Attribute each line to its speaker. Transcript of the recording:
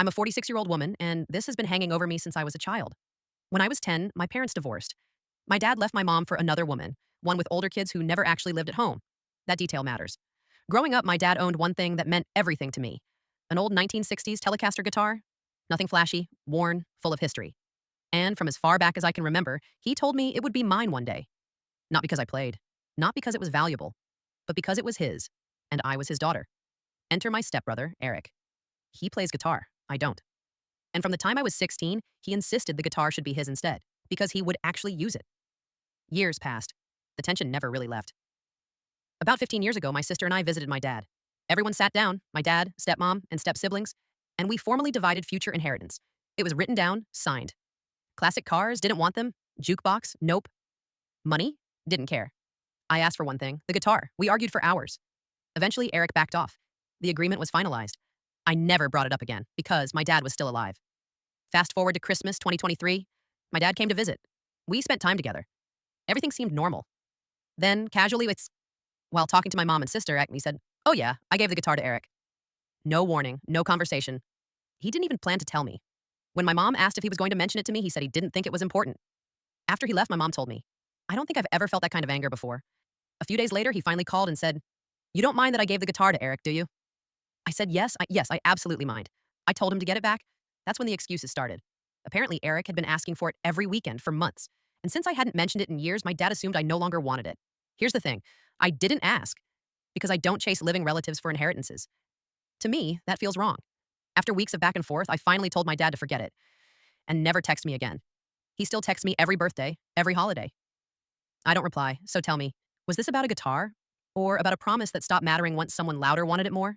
Speaker 1: I'm a 46-year-old woman, and this has been hanging over me since I was a child. When I was 10, my parents divorced. My dad left my mom for another woman, one with older kids who never actually lived at home. That detail matters. Growing up, my dad owned one thing that meant everything to me: an old 1960s Telecaster guitar. Nothing flashy, worn, full of history. And from as far back as I can remember, he told me it would be mine one day. Not because I played, not because it was valuable, but because it was his, and I was his daughter. Enter my stepbrother, Eric. He plays guitar. I don't. And from the time I was 16, he insisted the guitar should be his instead, because he would actually use it. Years passed. The tension never really left. About 15 years ago, my sister and I visited my dad. Everyone sat down, my dad, stepmom, and step-siblings, and we formally divided future inheritance. It was written down, signed. Classic cars, didn't want them. Jukebox, nope. Money, didn't care. I asked for one thing, the guitar. We argued for hours. Eventually, Eric backed off. The agreement was finalized. I never brought it up again, because my dad was still alive. Fast forward to Christmas 2023, my dad came to visit. We spent time together. Everything seemed normal. Then, casually, while talking to my mom and sister, he said, "Oh yeah, I gave the guitar to Eric." No warning, no conversation. He didn't even plan to tell me. When my mom asked if he was going to mention it to me, he said he didn't think it was important. After he left, my mom told me, "I don't think I've ever felt that kind of anger before." A few days later, he finally called and said, "You don't mind that I gave the guitar to Eric, do you?" I said, yes, I absolutely mind. I told him to get it back. That's when the excuses started. Apparently, Eric had been asking for it every weekend for months. And since I hadn't mentioned it in years, my dad assumed I no longer wanted it. Here's the thing. I didn't ask, because I don't chase living relatives for inheritances. To me, that feels wrong. After weeks of back and forth, I finally told my dad to forget it and never text me again. He still texts me every birthday, every holiday. I don't reply, so tell me, was this about a guitar? Or about a promise that stopped mattering once someone louder wanted it more?